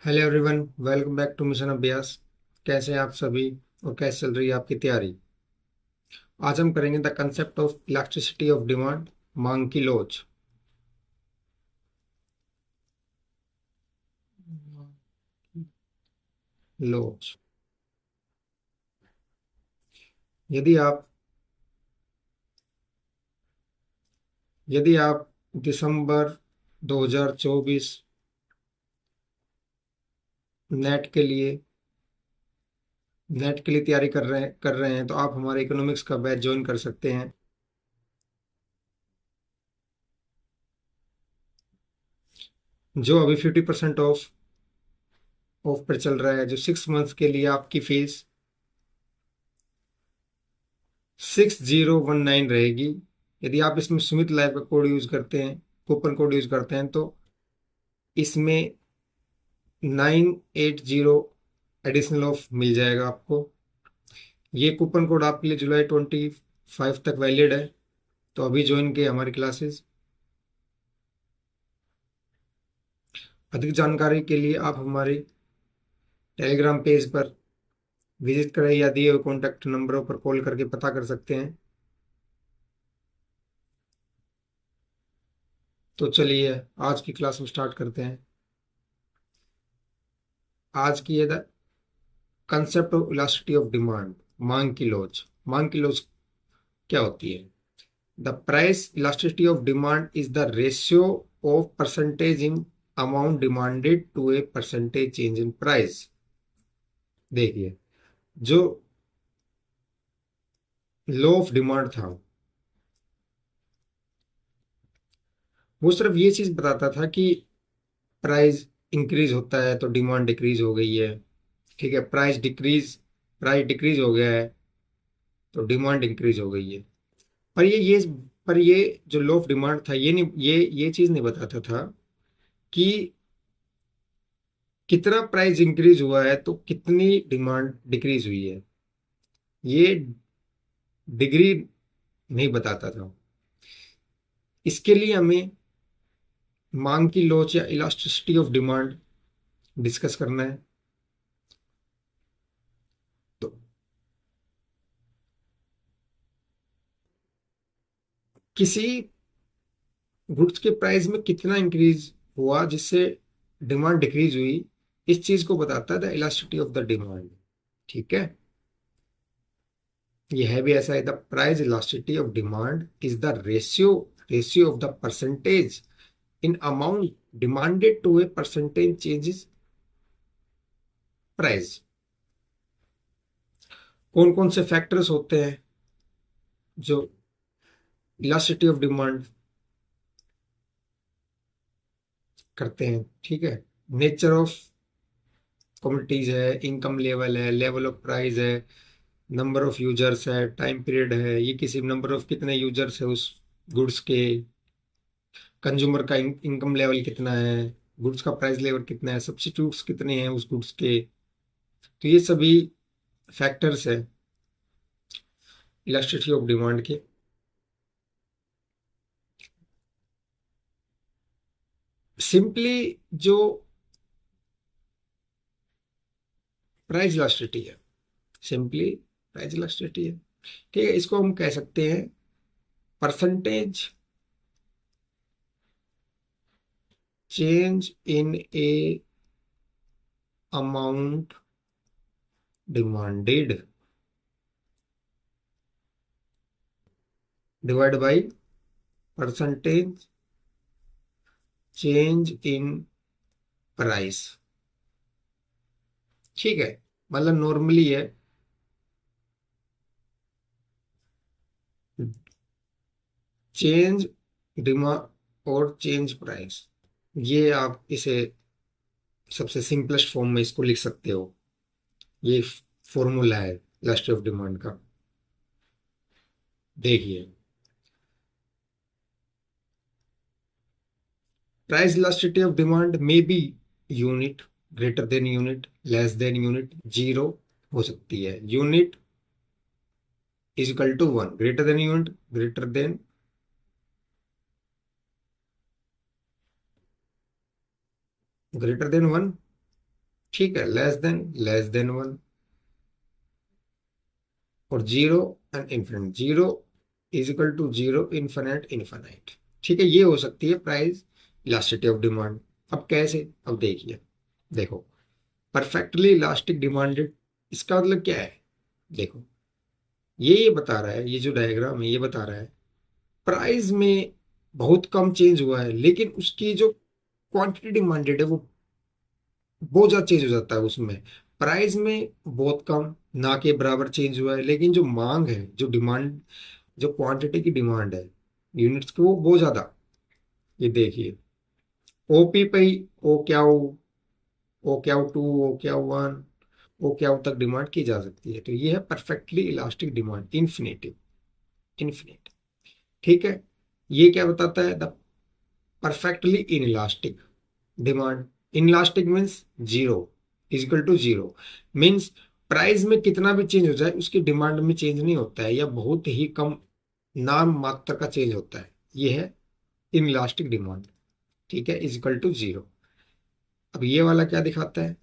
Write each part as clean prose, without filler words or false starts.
Hello everyone, welcome back to mission Abhyas. कैसे हैं आप सभी और कैसे चल रही है आपकी तैयारी? आज हम करेंगे the concept of elasticity of demand, मांग की लोच। लोच। यदि आप यदि आप दिसंबर 2024 नेट के लिए नेट के लिए तैयारी कर रहे हैं तो आप हमारे इकोनॉमिक्स का बैच ज्वाइन कर सकते हैं। जो अभी 50% ऑफ पर चल रहा है। जो 6 मंथ के लिए आपकी फीस 6019 रहेगी। यदि आप इसमें सुमित लाइफ का कोड यूज करते हैं, कूपन कोड यूज करते हैं, तो इसमें 980 एडिशनल ऑफ मिल जाएगा आपको। ये कूपन कोड आपके लिए जुलाई 25 तक वैलिड है। तो अभी ज्वाइन किए हमारी क्लासेस। अधिक जानकारी के लिए आप हमारे टेलीग्राम पेज पर विजिट करें या दिए हुए कॉन्टैक्ट नंबरों पर कॉल करके पता कर सकते हैं। तो चलिए आज की क्लास में स्टार्ट करते हैं। आज की ये concept of elasticity of demand, मांग की लोच। मांग की लोच क्या होती है? The price elasticity of demand is the ratio of percentage in amount demanded to a percentage change in price. देखिए, जो लॉ ऑफ डिमांड था वो सिर्फ ये चीज बताता था कि प्राइस इंक्रीज होता है तो डिमांड डिक्रीज हो गई है। ठीक है, प्राइस डिक्रीज हो गया है तो डिमांड इंक्रीज हो गई है। पर ये जो लॉ ऑफ डिमांड था, ये नहीं, ये चीज नहीं बताता था कि कितना प्राइस इंक्रीज हुआ है तो कितनी डिमांड डिक्रीज हुई है। ये डिग्री नहीं बताता था। इसके लिए हमें मांग की लोच या इलास्टिसिटी ऑफ डिमांड डिस्कस करना है। तो किसी गुड्स के प्राइस में कितना इंक्रीज हुआ जिससे डिमांड डिक्रीज हुई, इस चीज को बताता है the elasticity of the demand. ठीक है, ये है भी ऐसा है। The price elasticity of demand is the ratio of the percentage in amount demanded to a percentage changes price. कौन कौन से फैक्टर्स होते हैं जो इलास्टिसिटी ऑफ डिमांड करते हैं? ठीक है, नेचर ऑफ कमोडिटीज है, इनकम लेवल है, लेवल ऑफ प्राइस है, नंबर ऑफ यूजर्स है, टाइम पीरियड है, ये किसी नंबर ऑफ कितने यूजर्स है उस गुड्स के, कंज्यूमर का इनकम लेवल कितना है, गुड्स का प्राइस लेवल कितना है, सब्स्टिट्यूट्स कितने हैं उस गुड्स के। तो ये सभी फैक्टर्स है इलास्टिसिटी ऑफ डिमांड के। सिंपली जो प्राइस इलास्टिसिटी है, सिंपली प्राइस इलास्टिसिटी है। ठीक है, इसको हम कह सकते हैं percentage change in A amount demanded divide by percentage change in price. ठीक है, मतलब नॉर्मली है चेंज डिमांड और चेंज प्राइस। ये आप इसे सबसे सिंपलेस्ट फॉर्म में इसको लिख सकते हो। ये फॉर्मूला है इलास्टिसिटी ऑफ डिमांड का। देखिए, प्राइस इलास्टिसिटी ऑफ डिमांड में be unit, greater than unit, less than unit, zero हो सकती है। Unit is equal to one, greater than unit, greater than one, ठीक है, लेस देन वन, और zero and infinite, zero is equal to zero, infinite infinite. ठीक है, ये हो सकती है प्राइस इलास्टिसिटी ऑफ डिमांड। अब कैसे, अब देखिए, देखो, परफेक्टली इलास्टिक डिमांडेड, इसका मतलब क्या है? देखो, ये बता रहा है, ये जो डायग्राम है ये बता रहा है प्राइस में बहुत कम चेंज हुआ है, लेकिन उसकी जो क्वांटिटी डिमांडेड है वो बहुत ज्यादा चेंज हो जाता है उसमें। प्राइस में बहुत कम, ना के बराबर चेंज हुआ है, लेकिन जो मांग है, जो डिमांड, जो क्वांटिटी की डिमांड है यूनिट्स की, वो बहुत ज्यादा। ये देखिए, ओपी पे ही ओ क्या हो, ओ क्या टू, ओ क्या वन, ओ क्या तक डिमांड की जा सकती है। तो ये है perfectly elastic demand, infinitive, infinite. ठीक है, ये क्या बताता है? The perfectly inelastic demand, inelastic means zero, equal to zero, means price में कितना भी चेंज हो जाए उसकी डिमांड में चेंज नहीं होता है, या बहुत ही कम नाम मात्र का चेंज होता है। ये है इन इलास्टिक डिमांड। ठीक है, इजिकल टू जीरो। अब ये वाला क्या दिखाता है?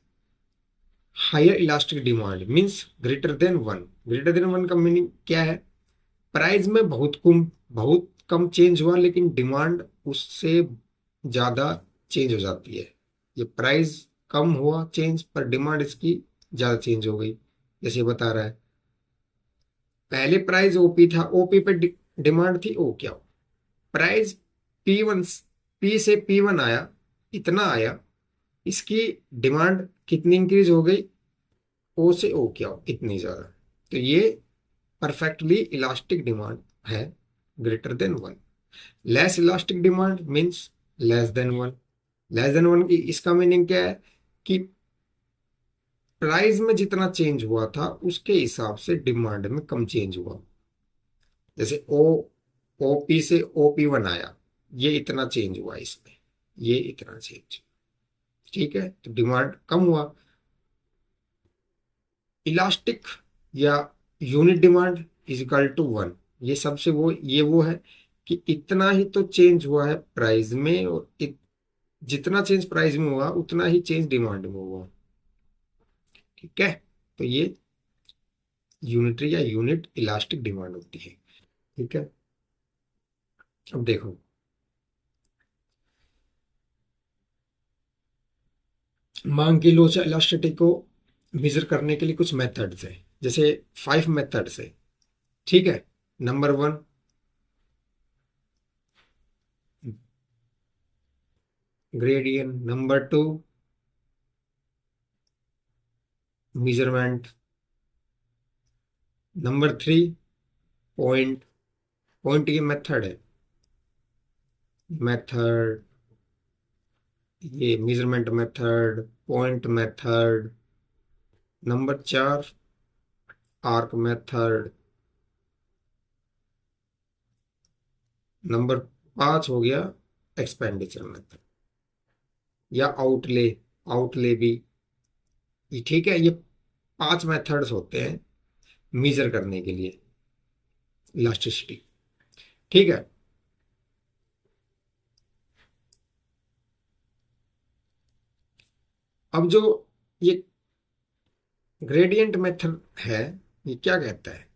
Higher elastic demand means greater than one. Greater than one का मीनिंग क्या है? प्राइस में बहुत कम चेंज हुआ, लेकिन डिमांड उससे ज्यादा चेंज हो जाती है। ये प्राइस कम हुआ चेंज, पर डिमांड इसकी ज्यादा चेंज हो गई। जैसे बता रहा है, पहले प्राइस ओपी था, ओपी पे डिमांड थी ओ क्या, प्राइस पी वन, पी से पी वन आया, इतना आया, इसकी डिमांड कितनी इंक्रीज हो गई? ओ से ओ क्या हो, इतनी ज्यादा। तो ये परफेक्टली इलास्टिक डिमांड है, greater than one. Less elastic demand means less than one. Less than one की इसका मीनिंग क्या है? कि प्राइस में जितना चेंज हुआ था उसके हिसाब से डिमांड में कम चेंज हुआ। जैसे ओ, ओपी से ओपी वन आया, ये इतना चेंज हुआ इसमें, ये इतना चेंज। ठीक है, तो डिमांड कम हुआ। इलास्टिक या unit demand is equal to one. ये सबसे वो है कि इतना ही तो चेंज हुआ है प्राइस में, और जितना चेंज प्राइस में हुआ उतना ही चेंज डिमांड में हुआ। ठीक है, तो ये यूनिटरी या यूनिट इलास्टिक डिमांड होती है। ठीक है, अब देखो, मांग की लोच या इलास्टिसिटी को मेजर करने के लिए कुछ मेथड्स हैं, जैसे 5 मेथड्स है। ठीक है, number one, gradient. Number two, measurement. Number three, point. Point ये मेथड है, मेथड, ये measurement method, point method. Number चार, आर्क मेथड। नंबर पांच हो गया एक्सपेंडिचर मेथड, या आउटले, आउटले भी। ये ठीक है, ये 5 मेथड्स होते हैं मेजर करने के लिए इलास्टिसिटी। ठीक है, अब जो ये ग्रेडियंट मेथड है, ये क्या कहता है?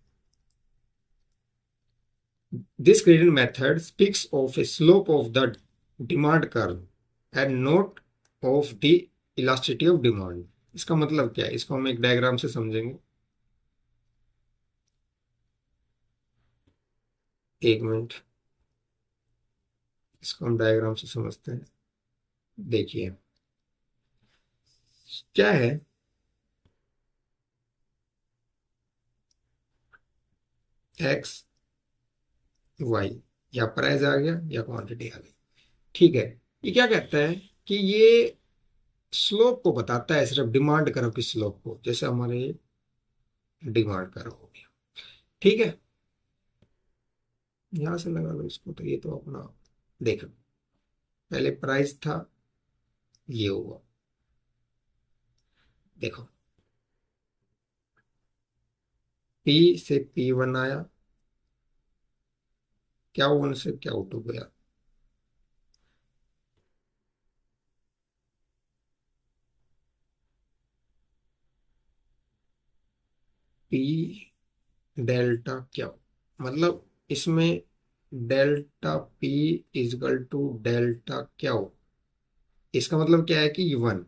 This gradient method speaks of a slope of the demand curve and not of the elasticity of demand। इसका मतलब क्या है? इसको हम एक डायग्राम से समझेंगे। एक मिनट, इसको हम डायग्राम से समझते हैं। देखिए, क्या है, एक्स वाई, या प्राइस आ गया या क्वांटिटी आ गई। ठीक है, ये क्या कहता है कि ये स्लोप को बताता है, सिर्फ डिमांड कर्व की स्लोप को। जैसे हमारे डिमांड कर्व हो गया। ठीक है, यहां से लगा लो इसको, तो ये तो अपना देखो, पहले प्राइस था, ये हुआ, देखो, पी से पी वन आया, क्या वन से क्या टू गया, पी डेल्टा क्या, मतलब इसमें delta P equal to delta क्या हो, इसका मतलब क्या है कि वन,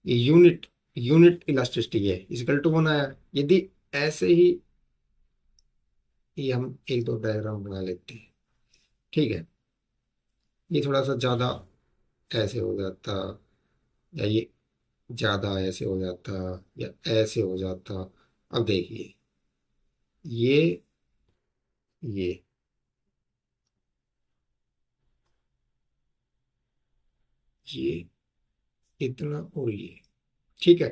ये यूनिट यूनिट इलास्टिसिटी है, इजकल टू वन आया। यदि ऐसे ही ये हम एक दो डायग्राम बना लेते हैं, ठीक है, ये थोड़ा सा ज्यादा ऐसे हो जाता, या ये ज्यादा ऐसे हो जाता, या ऐसे हो जाता। अब देखिए, ये ये ये इतना और ये, ठीक है।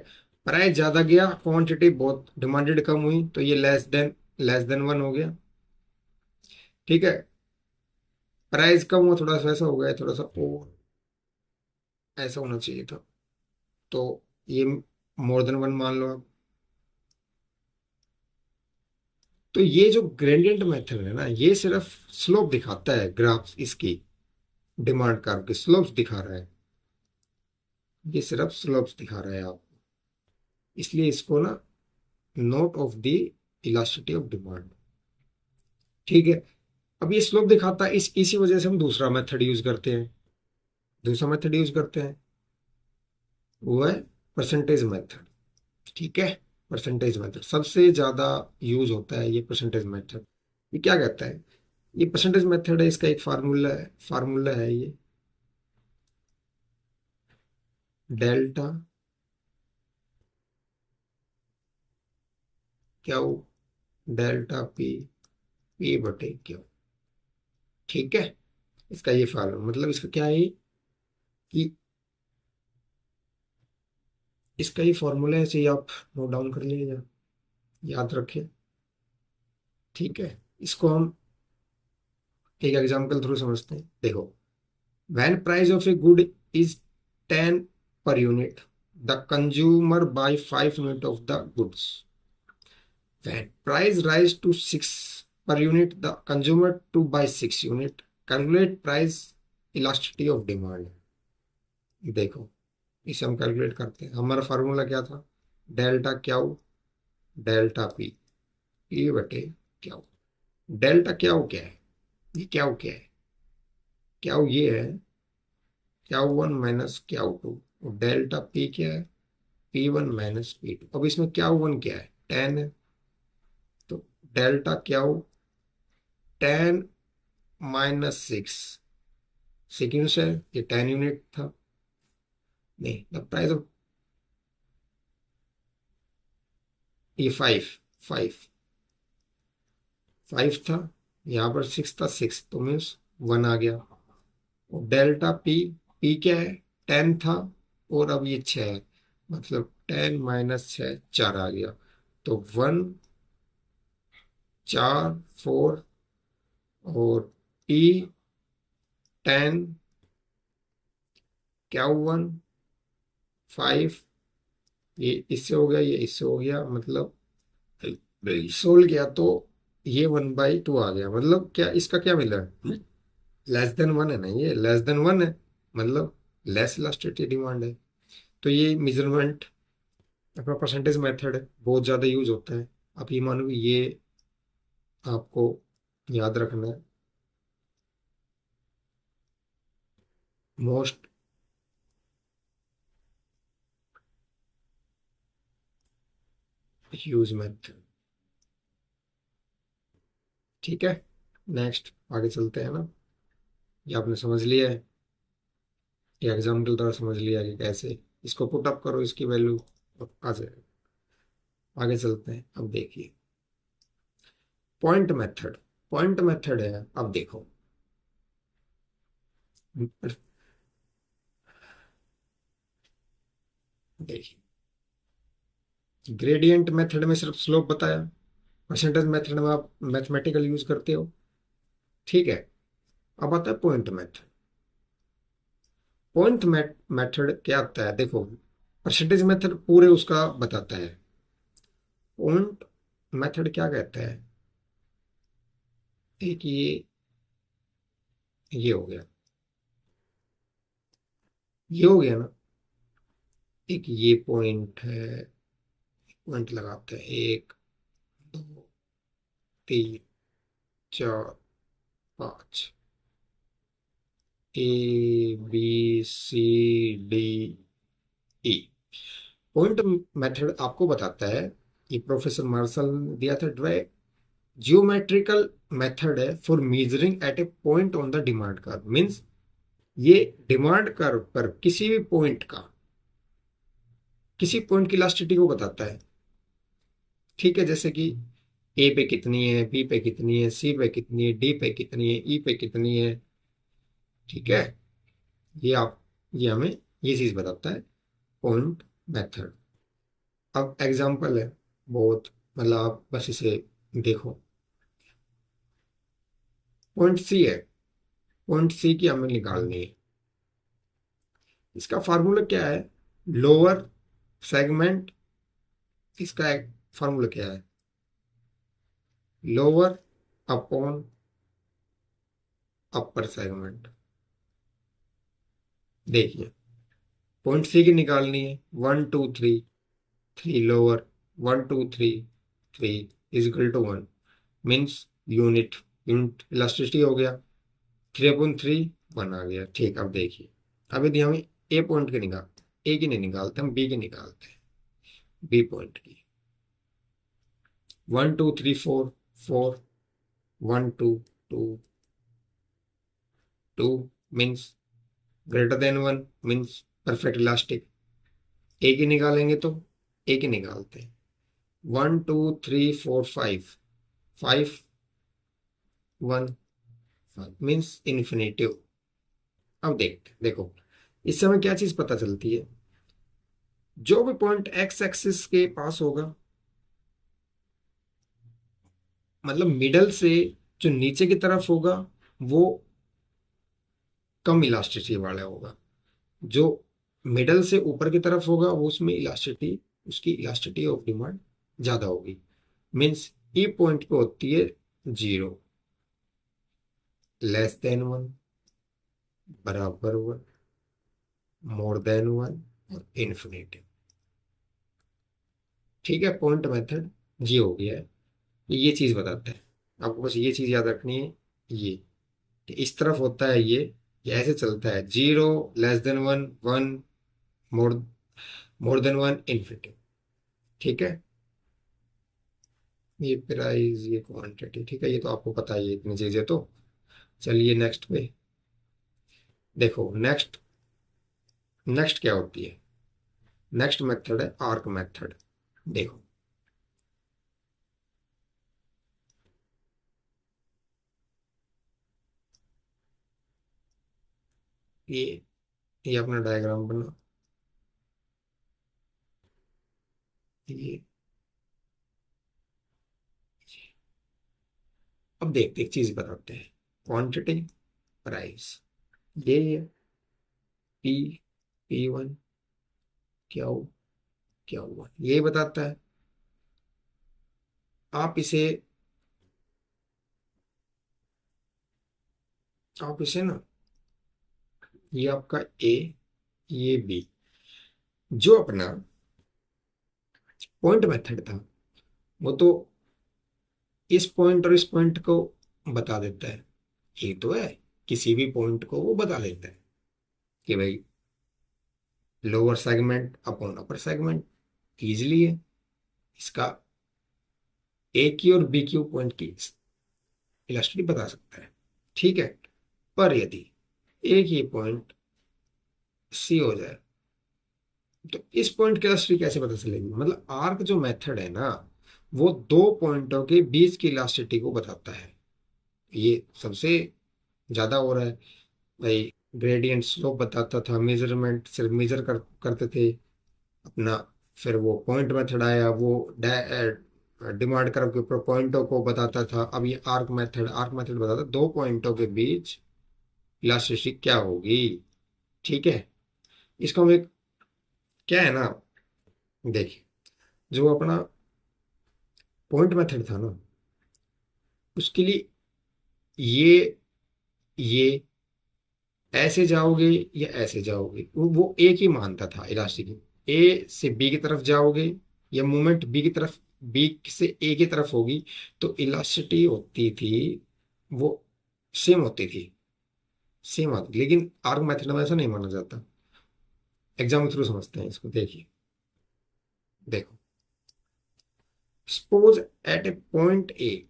प्राइस ज्यादा गया, क्वांटिटी बहुत डिमांडेड कम हुई, तो ये लेस देन वन हो गया, ठीक है। प्राइस कम हुआ, थोड़ा सा ऐसा हो गया, थोड़ा सा और ऐसा होना चाहिए था, तो ये मोर देन वन मान लो आप। तो ये जो ग्रेडियंट मेथड है ना, ये सिर्फ स्लोप दिखाता है, ग्राफ इसकी डिमांड कर्व की स्लोप्स दिखा रहा है, ये सिर्फ स्लोप्स दिखा रहा है आपको, इसलिए इसको ना note of the elasticity of demand, ठीक है। अब ये स्लोप दिखाता है, इसी वजह से हम दूसरा मेथड यूज करते हैं, दूसरा मेथड यूज करते हैं, वो है परसेंटेज मेथड, ठीक है। परसेंटेज मेथड सबसे ज्यादा यूज होता है, ये परसेंटेज मेथड। ये क्या कहता है, ये परसेंटेज मेथड है, इसका एक फार्मूला है ये, delta Q delta P, P बटे क्यू, ठीक है। इसका ये फार्मूला, मतलब इसका क्या है कि इसका ये फॉर्मूला है, इसे आप नोट डाउन कर लीजिए, याद रखें, ठीक है। इसको हम एक एग्जांपल थ्रू समझते हैं, देखो। When price of a good is 10 per unit, the consumer buy 5 unit of the goods. When price rise to 6 per unit, the consumer to buy 6 unit. Calculate price elasticity of demand. देखो, इसे हम calculate करते हैं, हमारा formula क्या था, delta Q delta P, P बटे Q. Delta Q क्या है, ये क्यू क्या है, क्यू ये है, Q one minus Q two, और डेल्टा पी क्या है, P one minus P two. अब इसमें क्यू वन क्या है, 10 है, तो डेल्टा क्यू 10 - 6 सेकेंड से, ये 10 यूनिट था, नहीं द प्राइस ऑफ, ये फाइव फाइव फाइव था, यहाँ पर 6 था, 6 तो मीन्स वन आ गया। और डेल्टा पी, पी क्या है, 10 था, और अब ये 6 है, मतलब 10 - 6 4 आ गया, तो वन, 4, 4, और पी 10, क्या 1 5, ये इससे हो गया, ये इससे हो गया, मतलब सोल्व किया तो ये 1/2 आ गया, मतलब क्या इसका क्या मिला, लेस देन वन है ना, ये लेस देन वन है, मतलब लेस इलास्टिसिटी डिमांड है। तो ये मेजरमेंट अपना परसेंटेज मेथड है, बहुत ज़्यादा यूज होता है। आप ये मानो कि ये आपको याद रखना है, मोस्ट यूज मेथड, ठीक है। नेक्स्ट आगे चलते हैं ना, ये आपने समझ लिया है, ये एग्जाम्पल द्वारा समझ लिया कि कैसे इसको पुट अप करो, इसकी वैल्यू आ जाए। आगे चलते हैं, अब देखिए पॉइंट मेथड, पॉइंट मेथड है, अब देखो, देखिए ग्रेडियंट मेथड में सिर्फ स्लोप बताया, परसेंटेज मेथड में आप मैथमेटिकल यूज करते हो, ठीक है। अब आता है पॉइंट मेथड। पॉइंट मेथड क्या आता है, देखो परसेंटेज मेथड पूरे उसका बताता है, पॉइंट मेथड क्या कहता है, एक ये हो गया, ये हो गया ना, एक ये पॉइंट है, पॉइंट लगाते हैं, 1 2 3 4 5, ABCDE। पॉइंट मेथड आपको बताता है, ये प्रोफेसर मार्शल ने दिया था, जियोमेट्रिकल मेथड है for measuring at a point on the demand curve. Means ये डिमांड कर्व पर किसी भी पॉइंट का, किसी पॉइंट की इलास्टिसिटी को बताता है। ठीक है, जैसे कि ए पे कितनी है, बी पे कितनी है, सी पे कितनी है, डी पे कितनी है, ई पे कितनी है। ठीक है, ये हमें ये चीज बताता है पॉइंट मेथड। अब एग्जांपल है बहुत, मतलब आप बस इसे देखो। पॉइंट सी है, पॉइंट सी की हमें निकालनी है। इसका फार्मूला क्या है? लोअर सेगमेंट, इसका एक फार्मूला क्या है? Lower upon upper segment. देखिए, पॉइंट सी की निकालनी है, 1 2 3, 3 lower, 1 2 3 3 is equal to 1। Means unit, unit elasticity हो गया, 3/3 1 आ गया। ठीक, अब देखिए, अब यदि हमें ए पॉइंट की निकाल, ए की नहीं निकालते, हम बी की निकालते हैं, बी पॉइंट की। 1 2 3 4, 4, 1 2 2 means greater than 1, means perfect elastic. A की निकालेंगे तो ए की निकालते हैं, 1 2 3 4 5, 5 1 5 मीन्स इन्फिनेटिव। अब देखते देखो, इससे हमें क्या चीज पता चलती है? जो भी पॉइंट एक्स एक्सिस के पास होगा, मतलब मिडल से जो नीचे की तरफ होगा, वो कम इलास्टिसिटी वाला होगा। जो मिडल से ऊपर की तरफ होगा, वो उसमें इलास्टिसिटी, उसकी इलास्टिसिटी ऑफ डिमांड ज्यादा होगी। मीन्स ई पॉइंट पे होती है 0, लेस देन 1, बराबर 1, मोर देन 1 और इन्फिनिटी। ठीक है, पॉइंट मेथड ये हो गया है, ये चीज बताता है। आपको बस ये चीज याद रखनी है, ये कि इस तरफ होता है ये ऐसे चलता है, 0, लेस देन 1, 1, मोर मोर देन 1, इन्फिनिटी। ठीक है, ये प्राइस, ये क्वांटिटी, ठीक है, ये तो आपको पता ही है इतनी चीजें तो। चलिए नेक्स्ट पे देखो। नेक्स्ट नेक्स्ट क्या होती है? नेक्स्ट मेथड है आर्क मेथड। देखो, ये ये अपना डायग्राम बना, ये अब देखते एक चीज बताते हैं, क्वांटिटी, प्राइस। ये पी, P1, क्यू, Q1, ये बताता है। आप इसे ना, ये आपका ए, ये बी, जो अपना पॉइंट मेथड था, वो तो इस पॉइंट और इस पॉइंट को बता देता है। ये तो है, किसी भी पॉइंट को वो बता देता है कि भाई lower segment upon upper segment, easily है। इसका ए की और बी क्यू पॉइंट की इलास्टिसिटी बता सकता है। ठीक है, पर यदि एक ही पॉइंट सी हो जाए, तो इस पॉइंट की इलास्टिसिटी कैसे पता चलेगी? मतलब आर्क जो मेथड है ना, वो दो पॉइंटों के बीच की इलास्टिसिटी को बताता है। ये सबसे ज्यादा हो रहा है भाई। ग्रेडियंट स्लोप बताता था, मेजरमेंट सिर्फ मेजर करते थे अपना। फिर वो पॉइंट मेथड आया, वो डिमांड कर्व के ऊपर पॉइंटों को बताता था। अब ये आर्क मेथड बताता दो पॉइंटों के बीच इलास्टिसिटी क्या होगी। ठीक है, इसका हम एक, क्या है ना, देखिए, जो अपना पॉइंट मेथड था ना, उसके लिए ये ऐसे जाओगे या ऐसे जाओगे, वो एक ही मानता था इलास्टिक। ए से बी की तरफ जाओगे या मूवमेंट बी की तरफ, बी से ए की तरफ होगी, तो इलास्टिसिटी होती थी वो सेम होती थी, सेम आती, लेकिन आर्क मेथड में ऐसा नहीं माना जाता। एग्जाम्पल थ्रू समझते हैं इसको, देखिए। देखो, suppose at a point A,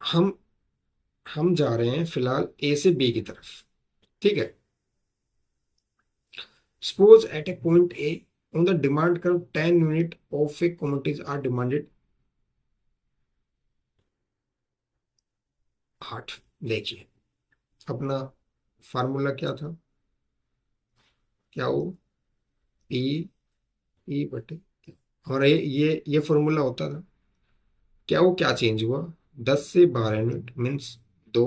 हम हम जा रहे हैं फिलहाल ए से बी की तरफ, ठीक है। Suppose at a point A on the demand curve 10 unit of a commodities are demanded 8। देखिए, अपना फार्मूला क्या था, क्या वो पी, पी बटे, हमारा ये फॉर्मूला होता था। क्या वो क्या चेंज हुआ, 10 से 12 यूनिट मीन्स 2,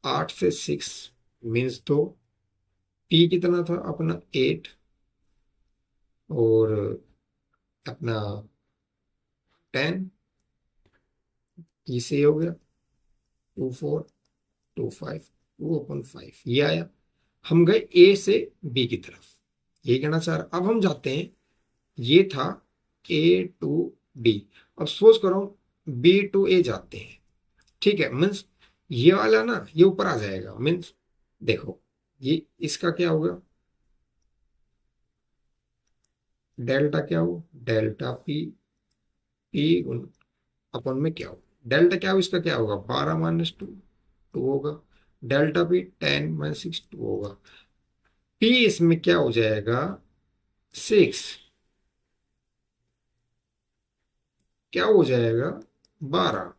8 से 6 मीन्स 2, पी कितना था अपना 8, और अपना 10, ये से हो गया 2 4 2 5 2/5, ये आया। हम गए ए से बी की तरफ, ये कहना चाह रहा। अब हम जाते हैं, ये था ए टू बी, अब सपोज करो बी टू ए जाते हैं, ठीक है। मीन्स ये वाला ना ये ऊपर आ जाएगा, मीन्स देखो ये इसका क्या होगा, डेल्टा क्या हो, डेल्टा पी, पी अपन में क्या हो, डेल्टा क्या हो, इसका क्या होगा 12 - 2, 2 होगा। डेल्टा पी 10 - 6, 2 होगा। पी इसमें क्या हो जाएगा 6, क्या हो जाएगा 12,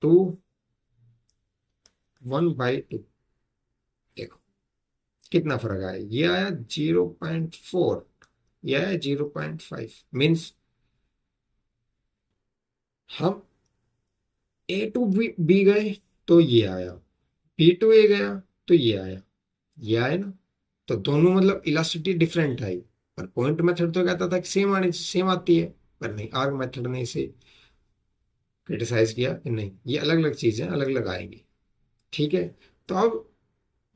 2 1/2। देखो कितना फर्क आया, ये आया 0.4, ये आया 0.5। मीन्स हम ए टू बी गए तो ये आया, बी टू ए गया तो ये आया, ये आया ना। तो दोनों मतलब इलास्टिसिटी डिफरेंट आई, पर पॉइंट मेथड तो कहता था कि सेम आनी, सेम आती है, पर नहीं, आर्क मेथड ने इसे क्रिटिसाइज किया कि नहीं, ये अलग अलग चीजें अलग अलग आएंगी, ठीक है। तो अब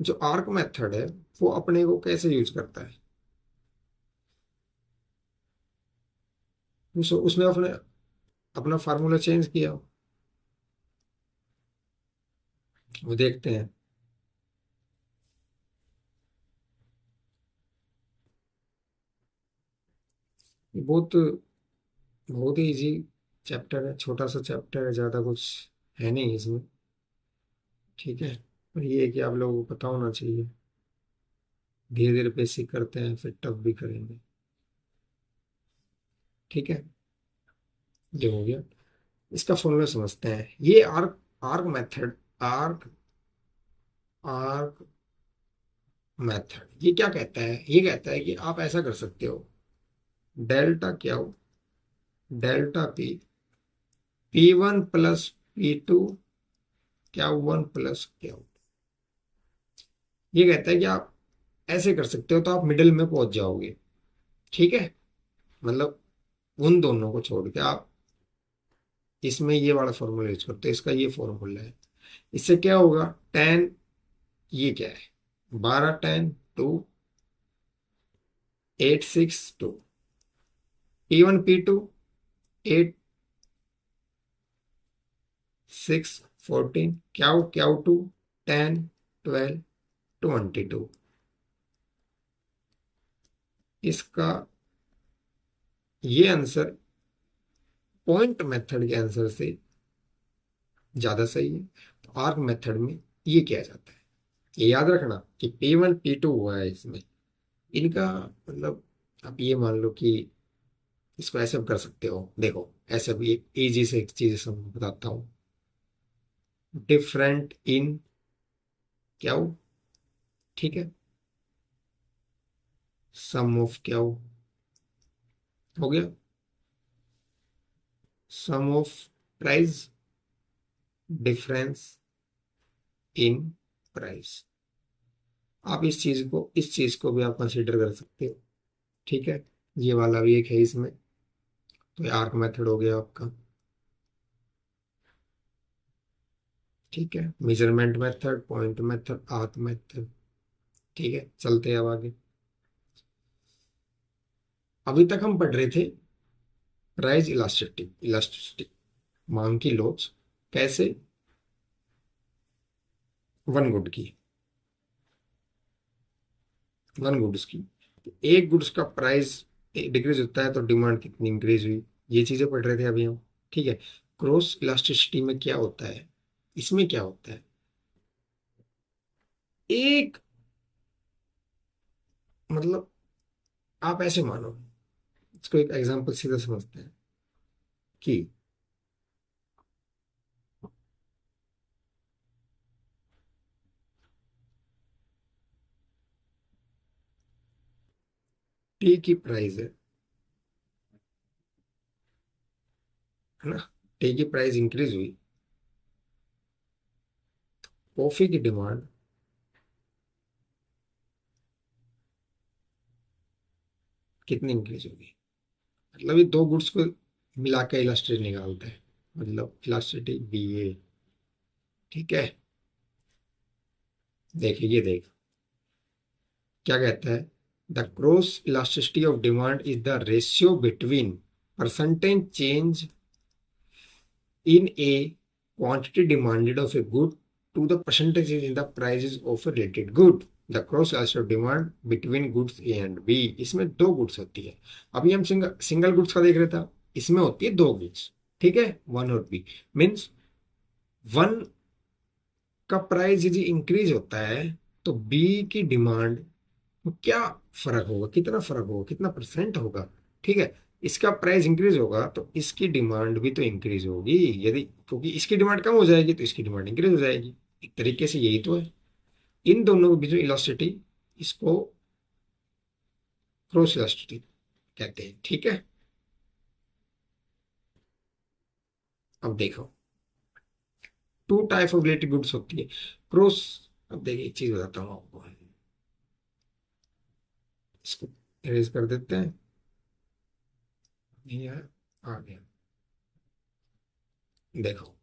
जो आर्क मेथड है वो अपने को कैसे यूज करता है, उसने अपने अपना फार्मूला चेंज किया, वो देखते हैं। ये बहुत बहुत ही इजी चैप्टर है, छोटा सा चैप्टर है, ज्यादा कुछ है नहीं इसमें, ठीक है। पर ये है कि आप लोगों को पता होना चाहिए, धीरे धीरे बेसिक करते हैं फिर टफ भी करेंगे, ठीक है। ये हो गया, इसका फॉर्मूला समझते हैं। ये arc arc method, arc arc method ये क्या कहता है, ये कहता है कि आप ऐसा कर सकते हो, डेल्टा क्या हो, डेल्टा पी, P1 + P2 क्या 1 + क्या हो। ये कहता है कि आप ऐसे कर सकते हो तो आप मिडिल में पहुंच जाओगे, ठीक है। मतलब उन दोनों को छोड़ के आप इसमें ये वाला फॉर्मूला यूज करते हो, इसका ये फॉर्मूला है। इससे क्या होगा 10, ये क्या है 12 10 2 8 6 2, P1 P2 8 6 14, क्या 10 12 22। इसका ये आंसर पॉइंट मेथड के आंसर से ज्यादा सही है। तो आर्क मेथड में ये किया जाता है, ये याद रखना कि P1 P2 हुआ है इसमें, इनका मतलब आप ये मान लो कि इसको ऐसे भी कर सकते हो। देखो ऐसे भी एक इजी से एक चीज सब बताता हूँ, डिफरेंट इन क्या हो, ठीक है, सम ऑफ क्या हो गया, sum of price, difference in price. आप इस चीज को भी आप कंसीडर कर सकते हो, ठीक है। ये वाला भी एक है इसमें। तो ये आर्क मेथड हो गया आपका, ठीक है। Measurement method, point method, arc method, ठीक है। चलते हैं अब आगे। अभी तक हम पढ़ रहे थे प्राइस इलास्टिसिटी, इलास्टिसिटी मांग की लोच कैसे, वन गुड की, वन गुड्स की। तो एक गुड्स का प्राइस डिक्रीज होता है तो डिमांड कितनी इंक्रीज हुई, ये चीजें पढ़ रहे थे अभी हम। ठीक है। क्रॉस इलास्टिसिटी में क्या होता है, इसमें क्या होता है, एक मतलब आप ऐसे मानो, इसको एक एग्जांपल सीधा समझते हैं कि टी की प्राइस है ना, टी की प्राइस इंक्रीज हुई, कॉफी की डिमांड कितनी इंक्रीज होगी। मतलब ये दो गुड्स को मिला के इलास्टिसिटी निकालते हैं, मतलब इलास्टिसिटी बी ए। ठीक है। देखिए ये देख क्या कहता है, the cross elasticity of demand is the ratio between percentage change in a quantity demanded of a good to the percentages in the prices of a related good. The cross also demand between goods A and B. इसमें दो goods होती है। अभी हम single single goods का देख रहे था, इसमें होती है दो गुड्स। ठीक है, वन और बी मीन्स वन का प्राइस यदि इंक्रीज होता है तो बी की डिमांड में क्या फर्क होगा, कितना फर्क होगा, कितना परसेंट होगा। ठीक है। इसका प्राइस इंक्रीज होगा तो इसकी डिमांड भी तो इंक्रीज होगी, यदि क्योंकि इसकी डिमांड कम हो जाएगी तो इसकी डिमांड इंक्रीज हो जाएगी। एक तरीके से यही तो है। इन दोनों के बीच में इलास्टिसिटी, इसको क्रॉस इलास्टिसिटी कहते हैं। ठीक है। अब देखो, two type of related goods होती है क्रॉस। अब देखिए एक चीज बताता हूँ आपको, इसको इरेज कर देते हैं, ये आ गया। देखो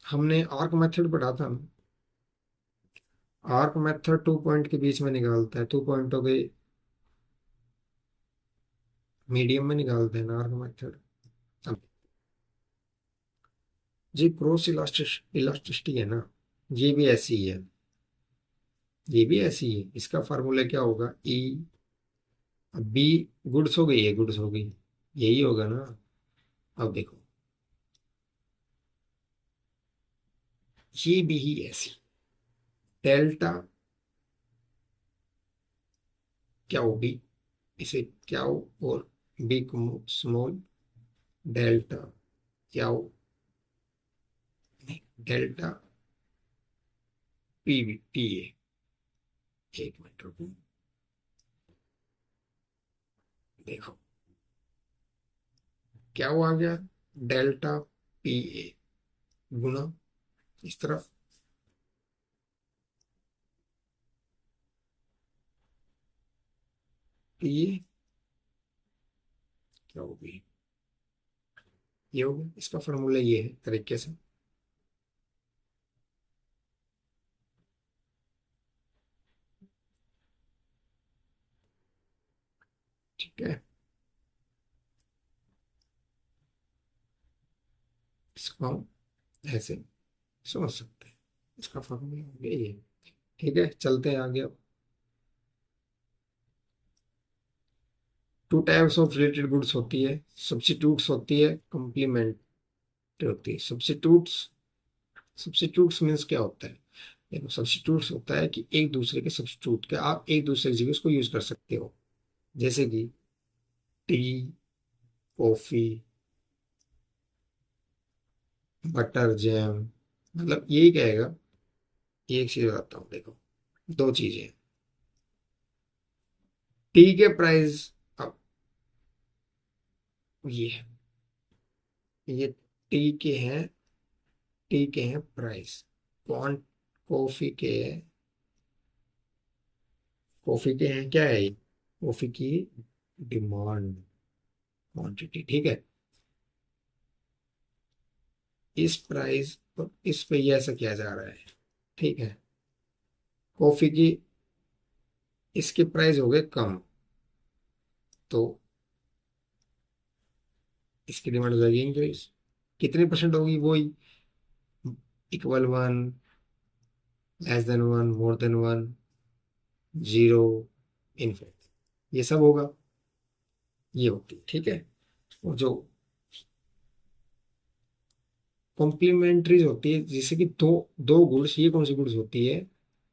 हमने आर्क मेथड पढ़ा था ना, आर्क मेथड टू पॉइंट के बीच में निकालता है, टू पॉइंट हो गई मीडियम में निकालते हैं ना आर्क मेथड। अब जी क्रॉस इलास्टिसिटी है ना, ये भी ऐसी ही है, ये भी ऐसी ही है। इसका फार्मूला क्या होगा, ई, बी गुड्स हो गई, ये गुड्स हो गई, यही होगा ना। अब देखो ये भी ही ऐसी, डेल्टा क्या हो बी, इसे क्या हो और बी को स्मॉल, डेल्टा क्या हो, डेल्टा पी, पी ए, एक मिनट रुको, देखो क्या हुआ, आ गया डेल्टा पी ए गुना इस तरफ पी ए क्या होगी, ये होगा। इसका फॉर्मूला ये है तरीके से। ठीक है, इसको हम ऐसे समझ सकते हैं, इसका फॉर्मूला हो गया ये। ठीक है, चलते हैं आगे अब। Two types of related goods होती है, सब्स्टिट्यूट्स होती है, कॉम्प्लीमेंट्री होती है। सब्स्टिट्यूट्स, सब्स्टिट्यूट्स मीन्स क्या होता है, देखो सब्स्टिट्यूट्स होता है कि एक दूसरे के सब्स्टिट्यूट के आप एक दूसरे की जगह उसको यूज कर सकते हो। जैसे कि टी, कॉफी, बटर जैम, मतलब यही कहेगा। ये एक चीज बताता हूँ, देखो दो चीजें हैं। टी के प्राइस, अब ये है, ये टी के हैं, टी के हैं प्राइस, कौन, कॉफी के, कॉफी के हैं क्या है, कॉफी की डिमांड क्वांटिटी। ठीक है। इस प्राइस और इस पे ये ऐसा किया जा रहा है। ठीक है। कॉफी की, इसके प्राइस हो गए कम, तो इसकी डिमांड हो जाएगी इंक्रीज। कितनी परसेंट होगी? वही, equal one, less than one, more than one, zero, infinity, ये सब होगा। ये होती है, ठीक है। और जो कॉम्प्लीमेंट्रीज होती है, जैसे कि दो दो गुड्स, ये कौन सी गुड्स होती है?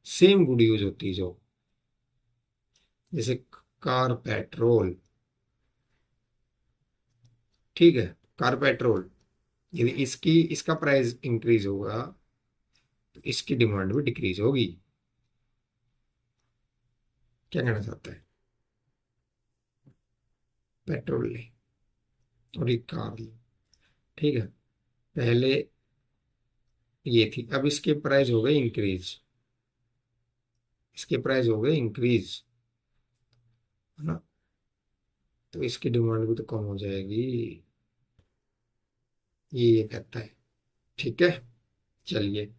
सेम गुड यूज होती है, जो जैसे कार पेट्रोल, ठीक है, कार पेट्रोल, यदि इसकी इसका प्राइस इंक्रीज होगा तो इसकी डिमांड भी डिक्रीज होगी। क्या कहना चाहता है? पेट्रोल ले और एक कार ले, ठीक है, पहले ये थी, अब इसके प्राइस हो गए इंक्रीज, इसके प्राइस हो गए इंक्रीज, है ना, तो इसकी डिमांड भी तो कम हो जाएगी। ये कहता है, ठीक है। चलिए,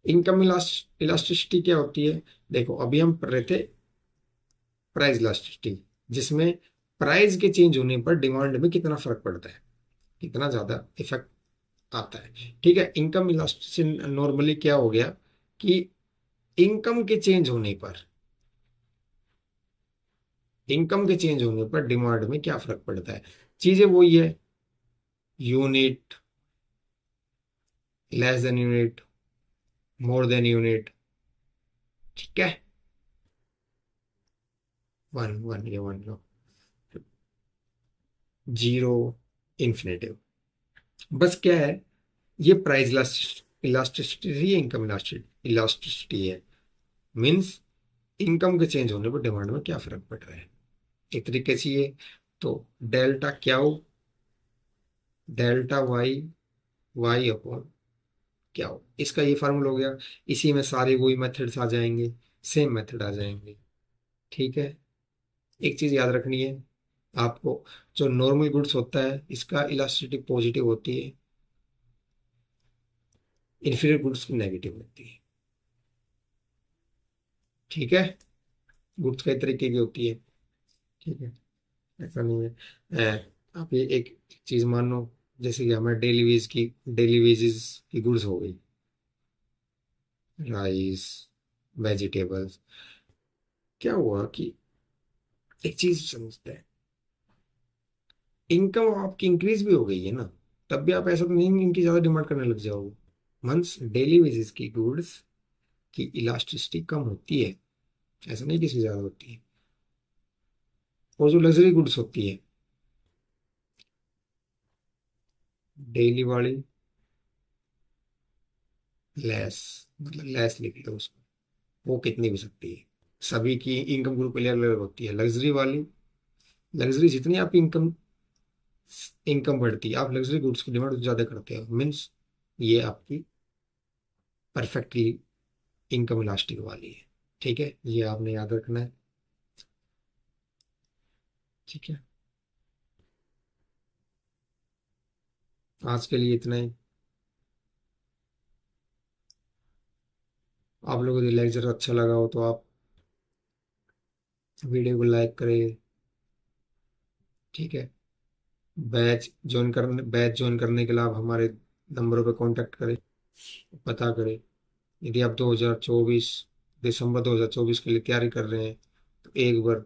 इनकम इलास्टिसिटी क्या होती है? देखो, अभी हम पढ़ रहे थे प्राइस इलास्टिसिटी, जिसमें प्राइस के चेंज होने पर डिमांड में कितना फर्क पड़ता है, कितना ज्यादा इफेक्ट आता है, ठीक है। इनकम इलास्टिसिटी नॉर्मली क्या हो गया कि इनकम के चेंज होने पर, इनकम के चेंज होने पर डिमांड में क्या फर्क पड़ता है? चीजें वही है, unit, less than unit, more than unit, ठीक है। वन वन, ये वन लो, जीरो, इन्फिनेटिव। बस क्या है, ये प्राइस इलास्टिसिटी है, इनकम इलास्टिसिटी है, मीन्स इनकम के चेंज होने पर डिमांड में क्या फर्क पड़ रहा है। एक तरीके से ये, तो delta Q, delta Y, Y upon Q, इसका ये फार्मूला हो गया। इसी में सारे वही मेथड्स आ जाएंगे, सेम मेथड आ जाएंगे, ठीक है। एक चीज याद रखनी है आपको, जो नॉर्मल गुड्स होता है इसका इलास्टिसिटी पॉजिटिव होती है, इन्फीरियर गुड्स की नेगेटिव होती है, ठीक है। गुड्स कई तरीके की होती है, ठीक है, ऐसा नहीं है। आप ये एक चीज मान लो, जैसे कि हमारे डेली वेजेस की गुड्स हो गई, राइस, वेजिटेबल्स। क्या हुआ कि एक चीज समझते हैं, इनकम आपकी इंक्रीज भी हो गई है ना, तब भी आप ऐसा तो नहीं इनकी ज्यादा डिमांड करने लग जाओगे। मंस डेली वेजेस की गुड्स की इलास्टिसिटी कम होती है, ऐसा नहीं किसी ज्यादा होती है। और जो लग्जरी गुड्स होती है, डेली वाली, लेस, मतलब लेस लिख लो उसको, वो कितनी भी सकती है। सभी की इनकम ग्रुप अलग अलग होती है। लग्जरी वाली, लग्जरी जितनी आपकी इनकम इनकम बढ़ती है, आप लग्जरी गुड्स की डिमांड ज्यादा करते हो, मीन्स ये आपकी परफेक्टली इनकम इलास्टिक वाली है, ठीक है। ये आपने याद रखना है, ठीक है। आज के लिए इतना ही। आप लोगों को ये लेक्चर अच्छा लगा हो तो आप वीडियो को लाइक करें, ठीक है। बैच ज्वाइन करने के लिए आप हमारे नंबरों पर कांटेक्ट करें, पता करें। यदि आप 2024 दिसंबर 2024 के लिए तैयारी कर रहे हैं तो एक बार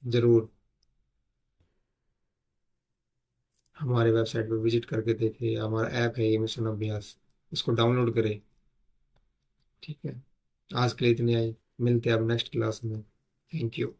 जरूर हमारे वेबसाइट पर विजिट करके देखिए। हमारा ऐप है ये मिशन अभ्यास, इसको डाउनलोड करें, ठीक है। आज के लिए इतनी आई, मिलते हैं अब नेक्स्ट क्लास में। Thank you.